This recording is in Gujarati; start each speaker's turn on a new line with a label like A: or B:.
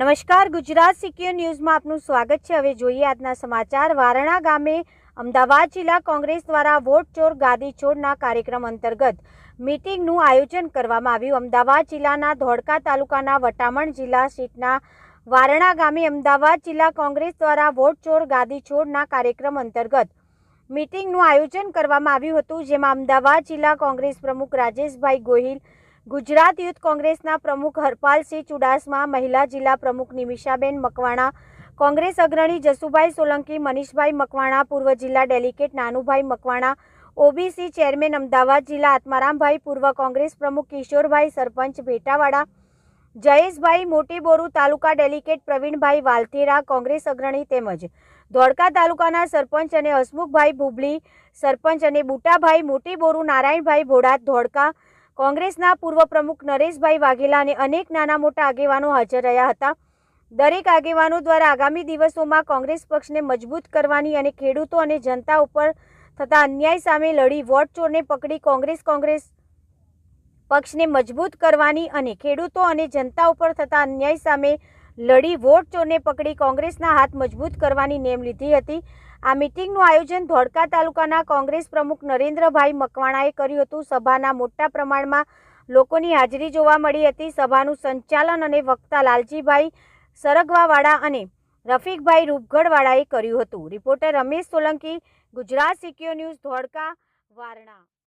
A: નમસ્કાર, ગુજરાત સિક્યોર ન્યૂઝમાં આપનું સ્વાગત છે। હવે જોઈએ આજના સમાચાર। વારણા ગામે અમદાવાદ જિલ્લા કોંગ્રેસ દ્વારા વોટ ચોર ગાદી છોડના કાર્યક્રમ અંતર્ગત મીટિંગનું આયોજન કરવામાં આવ્યું। અમદાવાદ જિલ્લાના ધોળકા તાલુકાના વટામણ જિલ્લા સીટના વારણા ગામે અમદાવાદ જિલ્લા કોંગ્રેસ દ્વારા વોટ ચોર ગાદી છોડના કાર્યક્રમ અંતર્ગત મીટિંગનું આયોજન કરવામાં આવ્યું હતું, જેમાં અમદાવાદ જિલ્લા કોંગ્રેસ પ્રમુખ રાજેશભાઈ ગોહિલ, ગુજરાત યુથ કોંગ્રેસના પ્રમુખ હરપાલસિંહ ચુડાસમા, મહિલા જિલ્લા પ્રમુખ નિમિષાબેન મકવાણા, કોંગ્રેસ અગ્રણી જસુભાઈ સોલંકી, મનીષભાઈ મકવાણા, પૂર્વ જિલ્લા delegate Nanubhai Makwana, OBC chairman Ahmedabad જિલ્લા આત્મારામભાઈ, પૂર્વ કોંગ્રેસ પ્રમુખ કિશોરભાઈ, સરપંચ ભેટાવાડા જયેશભાઈ, મોટી બોરુ તાલુકા ડેલિગેટ પ્રવીણભાઈ વાલથેરા, કોંગ્રેસ અગ્રણી તેમજ ધોળકા તાલુકાના સરપંચ અને હસમુખભાઈ ભુબલી સરપંચ અને બુટાભાઈ, મોટી બોરુ નારાયણભાઈ ભોડાત ધોળકા, કોંગ્રેસના પૂર્વ પ્રમુખ નરેશભાઈ વાઘેલા અને અનેક નાના મોટા આગેવાનો હાજર રહ્યા હતા। દરેક આગેવાનો દ્વારા આગામી દિવસોમાં કોંગ્રેસ પક્ષને મજબૂત કરવાની અને ખેડૂતો અને જનતા ઉપર થતા અન્યાય સામે લડી વોટ ચોરને પકડી કોંગ્રેસ પક્ષને મજબૂત કરવાની અને ખેડૂતો અને જનતા ઉપર થતા અન્યાય સામે લડી વોટ ચોરને પકડી કોંગ્રેસના હાથ મજબૂત કરવાની નેમ લીધી હતી। આ મીટિંગનું આયોજન ધોળકા તાલુકાના કોંગ્રેસ પ્રમુખ નરેન્દ્રભાઈ મકવાણાએ કર્યું હતું। સભાના મોટા પ્રમાણમાં લોકોની હાજરી જોવા મળી હતી। સભાનું સંચાલન અને વક્તા લાલજીભાઈ સરગવાવાળા અને રફીકભાઈ રૂપગઢવાળાએ કર્યું હતું। Reporter Ramesh Solanki, Gujarat secure news, Dholka, વારણા।